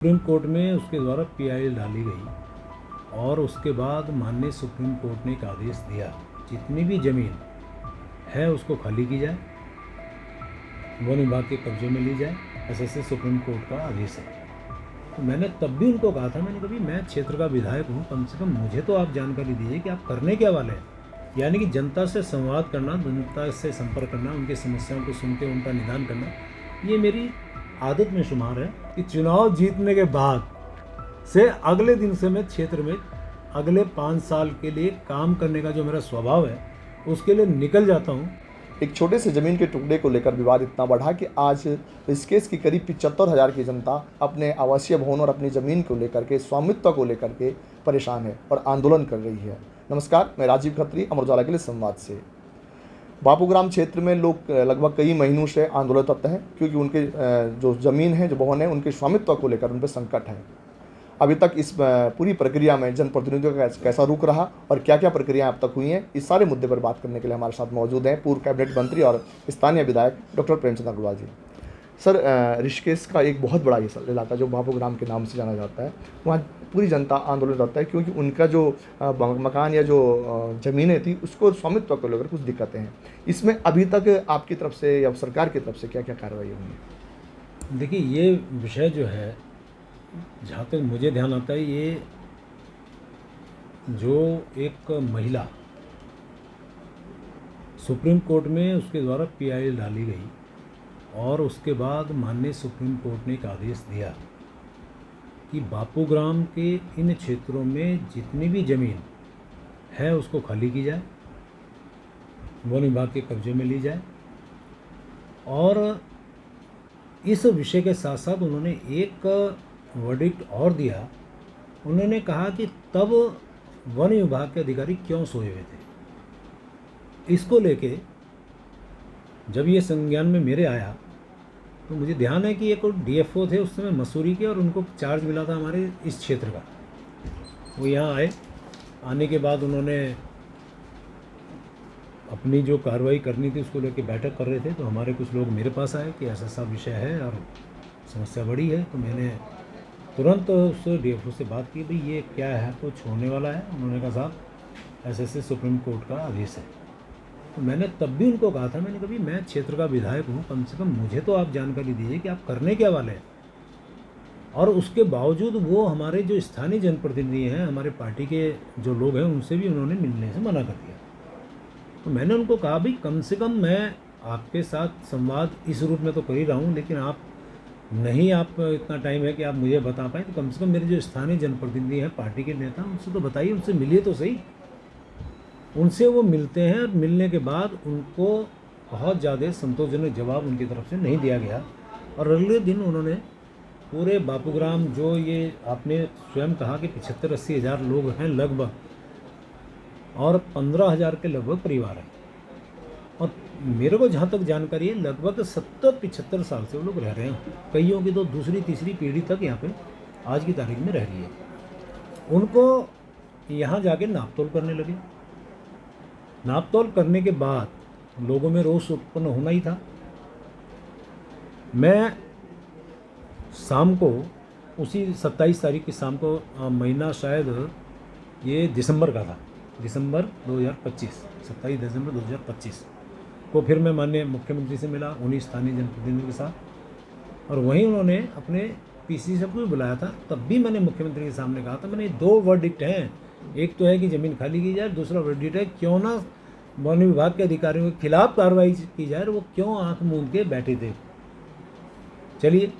Supreme court में उसके द्वारा पीआईएल डाली गई और उसके बाद माननीय सुप्रीम कोर्ट ने एक आदेश दिया, जितनी भी ज़मीन है उसको खाली की जाए, वन विभाग के कब्जे में ली जाए। ऐसे सुप्रीम कोर्ट का आदेश है। तो मैंने तब भी उनको कहा था, मैंने कभी मैं क्षेत्र का विधायक हूँ, कम से कम मुझे तो आप जानकारी दीजिए कि आप करने क्या वाले हैं। यानी कि जनता से संवाद करना, जनता से संपर्क करना, उनकी समस्याओं को सुन के उनका निदान करना, ये मेरी आदत में शुमार है। कि चुनाव जीतने के बाद से अगले दिन से मैं क्षेत्र में अगले 5 साल के लिए काम करने का जो मेरा स्वभाव है उसके लिए निकल जाता हूँ। एक छोटे से ज़मीन के टुकड़े को लेकर विवाद इतना बढ़ा कि आज ऋषिकेश की करीब 75,000 की जनता अपने आवासीय भवन और अपनी ज़मीन को लेकर के, स्वामित्व को लेकर के परेशान है और आंदोलन कर रही है। नमस्कार, मैं राजीव खत्री, अमर उजाला के लिए संवाद से। बापूग्राम क्षेत्र में लोग लगभग कई महीनों से आंदोलनरत हैं क्योंकि उनके जो ज़मीन है, जो भवन है, उनके स्वामित्व को लेकर उन पर संकट है। अभी तक इस पूरी प्रक्रिया में जनप्रतिनिधियों का कैसा रुख रहा और क्या क्या प्रक्रिया अब तक हुई हैं, इस सारे मुद्दे पर बात करने के लिए हमारे साथ मौजूद हैं पूर्व कैबिनेट मंत्री और स्थानीय विधायक डॉक्टर प्रेमचंद अग्रवाल जी। सर, ऋषिकेश का एक बहुत बड़ा इलाका जो बापूग्राम के नाम से जाना जाता है, वहाँ पूरी जनता आंदोलनरत है क्योंकि उनका जो मकान या जो ज़मीनें थी उसको स्वामित्व को लेकर कुछ दिक्कतें हैं। इसमें अभी तक आपकी तरफ से या सरकार की तरफ से क्या क्या कार्रवाई हुई है? देखिए, ये विषय जो है, जहाँ तक मुझे ध्यान आता है, ये जो एक महिला सुप्रीम कोर्ट में उसके द्वारा पीआईएल डाली गई और उसके बाद माननीय सुप्रीम कोर्ट ने एक आदेश दिया कि बापूग्राम के इन क्षेत्रों में जितनी भी ज़मीन है उसको खाली की जाए, वन विभाग के कब्जे में ली जाए। और इस विषय के साथ साथ उन्होंने एक वर्डिक्ट और दिया। उन्होंने कहा कि तब वन विभाग के अधिकारी क्यों सोए हुए थे। इसको लेके जब ये संज्ञान में मेरे आया तो मुझे ध्यान है कि एक डीएफओ थे उस समय मसूरी के, और उनको चार्ज मिला था हमारे इस क्षेत्र का। वो यहाँ आए, आने के बाद उन्होंने अपनी जो कार्रवाई करनी थी उसको लेके बैठक कर रहे थे। तो हमारे कुछ लोग मेरे पास आए कि ऐसा ऐसा विषय है और समस्या बड़ी है। तो मैंने तुरंत उस डीएफओ से बात की, भाई ये क्या है, कुछ होने वाला है? उन्होंने कहा, साहब ऐसे सुप्रीम कोर्ट का आदेश है। तो मैंने तब भी उनको कहा था, मैंने कभी मैं क्षेत्र का विधायक हूँ, कम से कम मुझे तो आप जानकारी दीजिए कि आप करने क्या वाले हैं। और उसके बावजूद वो हमारे जो स्थानीय जनप्रतिनिधि हैं, हमारे पार्टी के जो लोग हैं, उनसे भी उन्होंने मिलने से मना कर दिया। तो मैंने उनको कहा, भाई कम से कम मैं आपके साथ संवाद इस रूप में तो कर ही रहा हूँ, लेकिन आप इतना टाइम है कि आप मुझे बता पाएँ, तो कम से कम मेरे जो स्थानीय जनप्रतिनिधि हैं, पार्टी के नेता, उनसे तो बताइए, उनसे मिलिए तो सही। उनसे वो मिलते हैं और मिलने के बाद उनको बहुत ज़्यादा संतोषजनक जवाब उनकी तरफ से नहीं दिया गया। और अगले दिन उन्होंने पूरे बापूग्राम, जो ये आपने स्वयं कहा कि 75-80 हज़ार लोग हैं लगभग, और 15,000 के लगभग परिवार हैं, और मेरे को जहाँ तक जानकारी है लगभग 70-75 साल से वो लोग रह रहे हैं। कईयों की तो दूसरी तीसरी पीढ़ी तक यहाँ पे आज की तारीख में रह रही है। उनको यहाँ जाके नापतोल करने लगे। नापतोल करने के बाद लोगों में रोष उत्पन्न होना ही था। मैं शाम को, उसी 27 तारीख की शाम को, महीना शायद ये दिसंबर का था, दिसंबर 2025, 27 दिसंबर 2025 को फिर मैं माननीय मुख्यमंत्री से मिला, उन्हीं स्थानीय जनप्रतिनिधियों के साथ। और वहीं उन्होंने अपने पीसी सबको भी बुलाया था। तब भी मैंने मुख्यमंत्री के सामने कहा था, मैंने 2 वर्डिक्ट हैं, एक तो है कि ज़मीन खाली की जाए, दूसरा वर्डिक्ट है क्यों ना वन विभाग के अधिकारियों के खिलाफ कार्रवाई की जाए। वो क्यों आंख मूंद के बैठे थे। चलिए,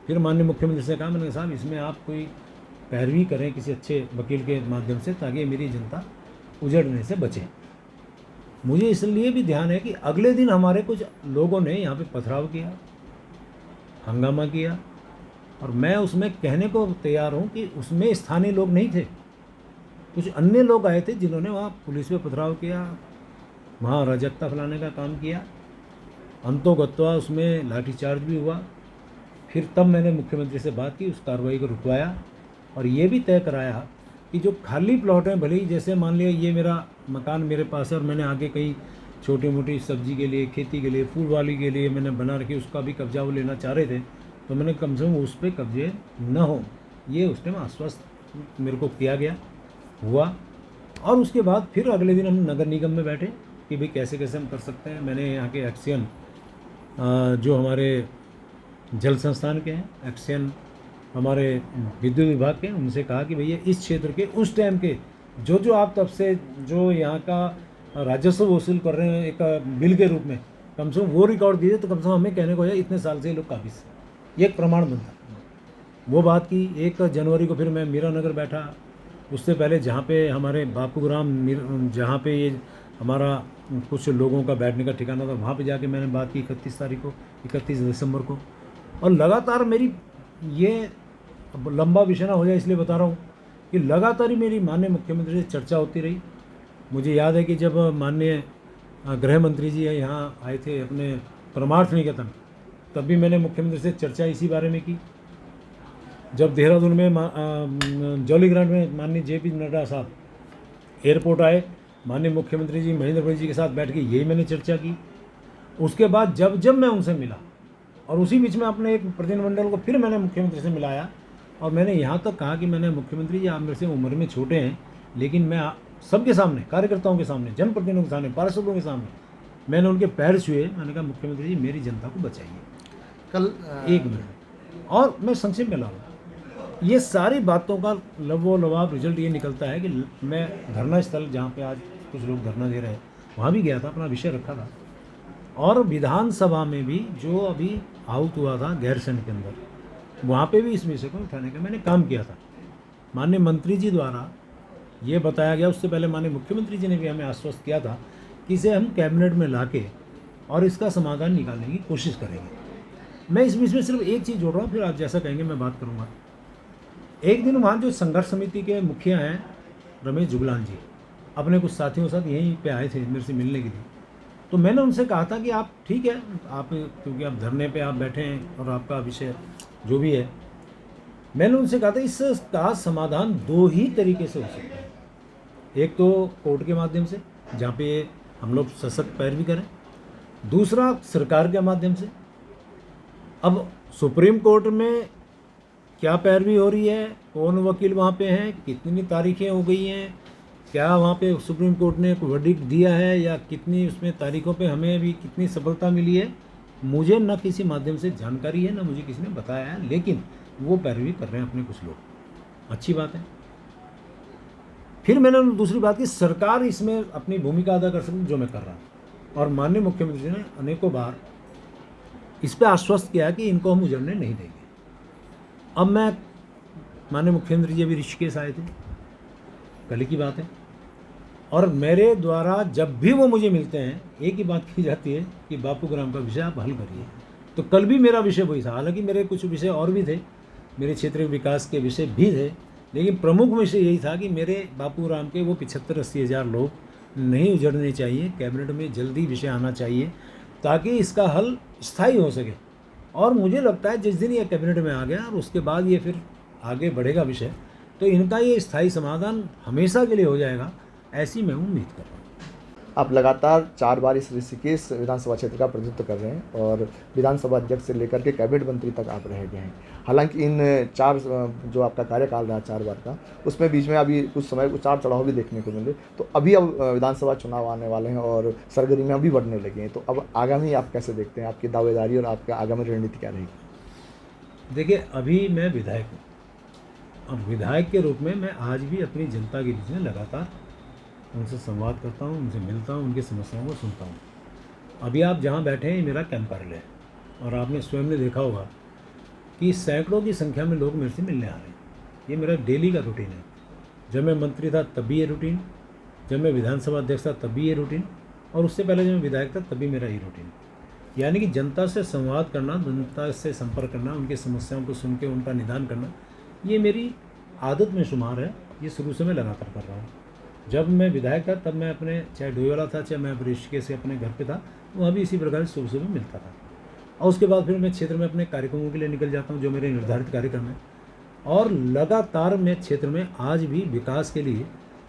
फिर माननीय मुख्यमंत्री से कहा, मैंने कहा, साहब इसमें आप कोई पैरवी करें किसी अच्छे वकील के माध्यम से, ताकि मेरी जनता उजड़ने से बचे। मुझे इसलिए भी ध्यान है कि अगले दिन हमारे कुछ लोगों ने यहाँ पे पथराव किया, हंगामा किया, और मैं उसमें कहने को तैयार हूँ कि उसमें स्थानीय लोग नहीं थे, कुछ अन्य लोग आए थे जिन्होंने वहाँ पुलिस पे पथराव किया, वहाँ अराजकता फैलाने का काम किया। अंतोगत्वा उसमें लाठीचार्ज भी हुआ। फिर तब मैंने मुख्यमंत्री से बात की, उस कार्रवाई को रुकवाया और ये भी तय कराया कि जो खाली प्लॉट हैं, भले ही जैसे मान लिया ये मेरा मकान मेरे पास है और मैंने आगे कई छोटी मोटी सब्जी के लिए, खेती के लिए, फूल वाली के लिए मैंने बना रखी, उसका भी कब्जा वो लेना चाह रहे थे, तो मैंने कम से कम उस पर कब्जे न हो, ये उस टाइम आश्वस्त मेरे को किया गया हुआ। और उसके बाद फिर अगले दिन हम नगर निगम में बैठे कि भाई कैसे कैसे हम कर सकते हैं। मैंने यहाँ के एक्सियन जो हमारे जल संस्थान के हैं, एक्सियन हमारे विद्युत विभाग के, उनसे कहा कि भैया इस क्षेत्र के उस टाइम के जो आप तब से जो यहाँ का राजस्व वसूल कर रहे हैं एक बिल के रूप में, कम से कम वो रिकॉर्ड दीजिए, तो कम से कम हमें कहने को है इतने साल से ये लोग काबिज हैं, ये एक प्रमाण बनता। वो बात की 1 जनवरी को फिर मैं मीरा नगर बैठा। उससे पहले जहाँ पे हमारे बापूग्राम जहाँ पे ये हमारा कुछ लोगों का बैठने का ठिकाना था, वहाँ पे जाके मैंने बात की 31 दिसंबर को। और लगातार मेरी, ये अब लंबा विषय ना हो जाए इसलिए बता रहा हूँ कि लगातार ही मेरी माननीय मुख्यमंत्री से चर्चा होती रही। मुझे याद है कि जब माननीय गृह मंत्री जी यहाँ आए थे अपने परमार्थ निकेतन, तब भी मैंने मुख्यमंत्री से चर्चा इसी बारे में की। जब देहरादून में जॉली ग्रांट में माननीय JP नड्डा साहब एयरपोर्ट आए, माननीय मुख्यमंत्री जी महेंद्र भाई जी के साथ बैठ के यही मैंने चर्चा की। उसके बाद जब मैं उनसे मिला, और उसी बीच में अपने एक प्रतिनिधिमंडल को फिर मैंने मुख्यमंत्री से मिलाया, और मैंने यहाँ तक कहा कि मैंने मुख्यमंत्री जी आप मेरे से उम्र में छोटे हैं, लेकिन मैं सबके सामने, कार्यकर्ताओं के सामने, जनप्रतिनिधियों के सामने, पार्षदों के सामने मैंने उनके पैर छुए। मैंने कहा मुख्यमंत्री जी मेरी जनता को बचाइए। कल 1 मिनट और मैं संक्षेप में लाऊँ, ये सारी बातों का लबोलबाब रिजल्ट ये निकलता है कि मैं धरना स्थल जहाँ पे आज कुछ लोग धरना दे रहे हैं वहाँ भी गया था, अपना विषय रखा था। और विधानसभा में भी जो अभी आउट हुआ था गैरसैंण के अंदर, वहाँ पे भी इस विषय को उठाने का मैंने काम किया था। माननीय मंत्री जी द्वारा ये बताया गया, उससे पहले माननीय मुख्यमंत्री जी ने भी हमें आश्वस्त किया था कि इसे हम कैबिनेट में लाके और इसका समाधान निकालने की कोशिश करेंगे। मैं इस बीच में सिर्फ एक चीज़ जोड़ रहा हूँ, फिर आप जैसा कहेंगे मैं बात करूँगा। एक दिन वहाँ जो संघर्ष समिति के मुखिया हैं रमेश जुगलान जी, अपने कुछ साथियों के साथ यहीं पे आए थे मेरे से मिलने के लिए। तो मैंने उनसे कहा था कि आप ठीक है, आप क्योंकि आप धरने पे आप बैठे हैं और आपका विषय जो भी है, मैंने उनसे कहा था इसका समाधान 2 ही तरीके से हो सकता है। एक तो कोर्ट के माध्यम से, जहाँ पे हम लोग सशक्त पैरवी करें, दूसरा सरकार के माध्यम से। अब सुप्रीम कोर्ट में क्या पैरवी हो रही है, कौन वकील वहाँ पे हैं, कितनी तारीखें हो गई हैं, क्या वहाँ पे सुप्रीम कोर्ट ने कोई वर्डिक्ट दिया है, या कितनी उसमें तारीखों पे हमें भी कितनी सफलता मिली है, मुझे न किसी माध्यम से जानकारी है, न मुझे किसी ने बताया है। लेकिन वो पैरवी कर रहे हैं अपने कुछ लोग, अच्छी बात है। फिर मैंने दूसरी बात की, सरकार इसमें अपनी भूमिका अदा कर सकती जो मैं कर रहा हूँ, और माननीय मुख्यमंत्री जी ने अनेकों बार इस पर आश्वस्त किया कि इनको हम उजड़ने नहीं देंगे। अब मैं, माननीय मुख्यमंत्री जी अभी ऋषिकेश आए थे, कल की बात है, और मेरे द्वारा जब भी वो मुझे मिलते हैं एक ही बात की जाती है कि बापूग्राम का विषय आप हल करिए। तो कल भी मेरा विषय वही था, हालांकि मेरे कुछ विषय और भी थे, मेरे क्षेत्र के विकास के विषय भी थे, लेकिन प्रमुख विषय यही था कि मेरे बापूग्राम के वो 75-80 हज़ार लोग नहीं उजड़ने चाहिए, कैबिनेट में जल्दी विषय आना चाहिए ताकि इसका हल स्थायी हो सके। और मुझे लगता है जिस दिन ये कैबिनेट में आ गया और उसके बाद ये फिर आगे बढ़ेगा विषय, तो इनका ये स्थायी समाधान हमेशा के लिए हो जाएगा, ऐसी मैं उम्मीद कर रहा हूँ। आप लगातार 4 बार इस ऋषिकेश विधानसभा क्षेत्र का प्रतिनिधित्व कर रहे हैं और विधानसभा अध्यक्ष से लेकर के कैबिनेट मंत्री तक आप रह गए हैं। हालांकि इन 4 जो आपका कार्यकाल रहा 4 बार का, उसमें बीच में अभी कुछ समय उतार चढ़ाव भी देखने को मिले। तो अभी अब विधानसभा चुनाव आने वाले हैं और सरगर्मियाँ भी बढ़ने लगी हैं, तो अब आगामी आप कैसे देखते हैं, आपकी दावेदारी और आपका आगामी रणनीति क्या रहेगी? देखिए, अभी मैं विधायक हूँ और विधायक के रूप में मैं आज भी अपनी जनता के बीच में लगातार उनसे संवाद करता हूँ, उनसे मिलता हूँ, उनकी समस्याओं को सुनता हूँ। अभी आप जहाँ बैठे हैं मेरा कैंप कार्यालय है और आपने स्वयं ने देखा होगा कि सैकड़ों की संख्या में लोग मेरे से मिलने आ रहे हैं। ये मेरा डेली का रूटीन है। जब मैं मंत्री था तब भी ये रूटीन, जब मैं विधानसभा अध्यक्ष था तब भी ये रूटीन, और उससे पहले जब मैं विधायक था तब भी मेरा ये रूटीन। यानी कि जनता से संवाद करना, जनता से संपर्क करना, उनकी समस्याओं को सुन के उनका निदान करना, ये मेरी आदत में शुमार है। ये शुरू से मैं लगातार कर रहा हूँ। जब मैं विधायक था तब मैं अपने, चाहे डोईवाला था चाहे मैं ऋषिकेश से अपने घर पे था, वहाँ भी इसी प्रकार से सुबह मिलता था। और उसके बाद फिर मैं क्षेत्र में अपने कार्यक्रमों के लिए निकल जाता हूँ जो मेरे निर्धारित कार्यक्रम है, और लगातार मैं क्षेत्र में आज भी विकास के लिए,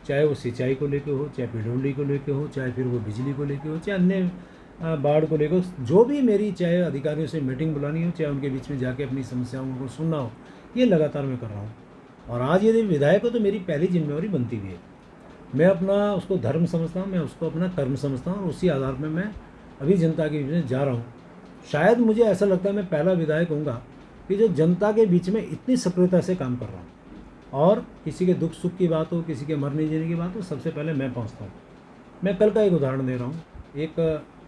चाहे वो सिंचाई को लेकर हो, चाहे पेट्रोलियम को लेकर हो, चाहे फिर वो बिजली को लेकर हो, चाहे अन्य बाढ़ को लेकर जो भी मेरी चाहे अधिकारियों से मीटिंग बुलानी हो, चाहे उनके बीच में जाके अपनी समस्याओं को सुनना हो, ये लगातार मैं कर रहा हूँ। और आज यदि विधायक हो तो मेरी पहली जिम्मेवारी बनती भी है। मैं अपना उसको धर्म समझता हूँ, मैं उसको अपना कर्म समझता हूँ और उसी आधार पर मैं अभी जनता के बीच में जा रहा हूँ। शायद मुझे ऐसा लगता है मैं पहला विधायक होऊंगा कि जो जनता के बीच में इतनी सक्रियता से काम कर रहा हूँ और किसी के दुख सुख की बात हो, किसी के मरने जीने की बात हो, सबसे पहले मैं पहुँचता हूँ। मैं कल का एक उदाहरण दे रहा हूँ। एक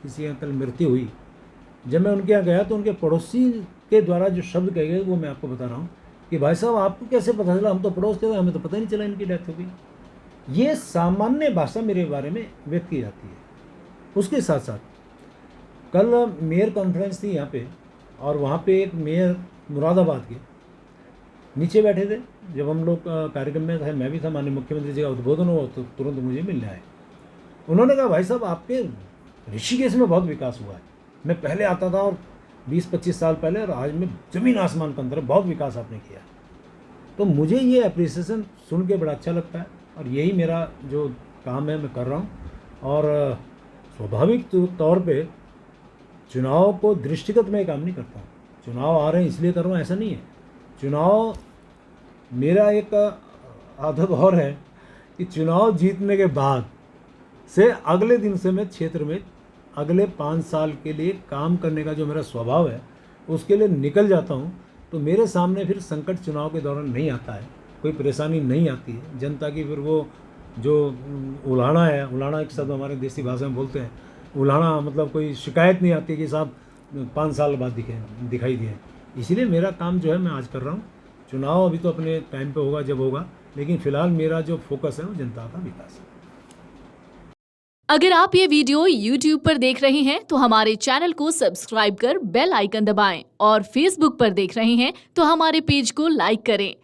किसी की कल मृत्यु हुई, जब मैं उनके यहाँ गया तो उनके पड़ोसी के द्वारा जो शब्द कहे गए वो मैं आपको बता रहा हूँ कि भाई साहब आपको कैसे पता चला, हम तो पड़ोस के थे, हमें तो पता ही नहीं चला इनकी डेथ हो गई। ये सामान्य भाषा मेरे बारे में व्यक्त की जाती है। उसके साथ साथ कल मेयर कॉन्फ्रेंस थी यहाँ पे और वहाँ पे एक मेयर मुरादाबाद के नीचे बैठे थे। जब हम लोग कार्यक्रम में थे, मैं भी था, माननीय मुख्यमंत्री जी का उद्बोधन हुआ तो तुरंत मुझे मिलने आए। उन्होंने कहा भाई साहब आपके ऋषिकेश में बहुत विकास हुआ है। मैं पहले आता था और 20-25 साल पहले, और आज में ज़मीन आसमान का अंतर है, बहुत विकास आपने किया। तो मुझे ये अप्रिसिएशन सुन के बड़ा अच्छा लगता है और यही मेरा जो काम है मैं कर रहा हूँ। और स्वाभाविक तौर पे चुनाव को दृष्टिगत मैं काम नहीं करता हूँ। चुनाव आ रहे हैं इसलिए कर रहा हूँ ऐसा नहीं है। चुनाव मेरा एक आदत और है कि चुनाव जीतने के बाद से अगले दिन से मैं क्षेत्र में अगले 5 साल के लिए काम करने का जो मेरा स्वभाव है उसके लिए निकल जाता हूँ। तो मेरे सामने फिर संकट चुनाव के दौरान नहीं आता है, कोई परेशानी नहीं आती है। जनता की फिर वो जो उलाहना है, उलाहना एक शब्द हमारे देसी भाषा में बोलते हैं, उलाहना मतलब कोई शिकायत नहीं आती कि साहब 5 साल बाद दिखाई दिए। इसलिए मेरा काम जो है मैं आज कर रहा हूँ। चुनाव अभी तो अपने टाइम पे होगा जब होगा, लेकिन फ़िलहाल मेरा जो फोकस है वो जनता का विकास है। अगर आप ये वीडियो YouTube पर देख रहे हैं तो हमारे चैनल को सब्सक्राइब कर बेल आइकन दबाएं और Facebook पर देख रहे हैं तो हमारे पेज को लाइक करें।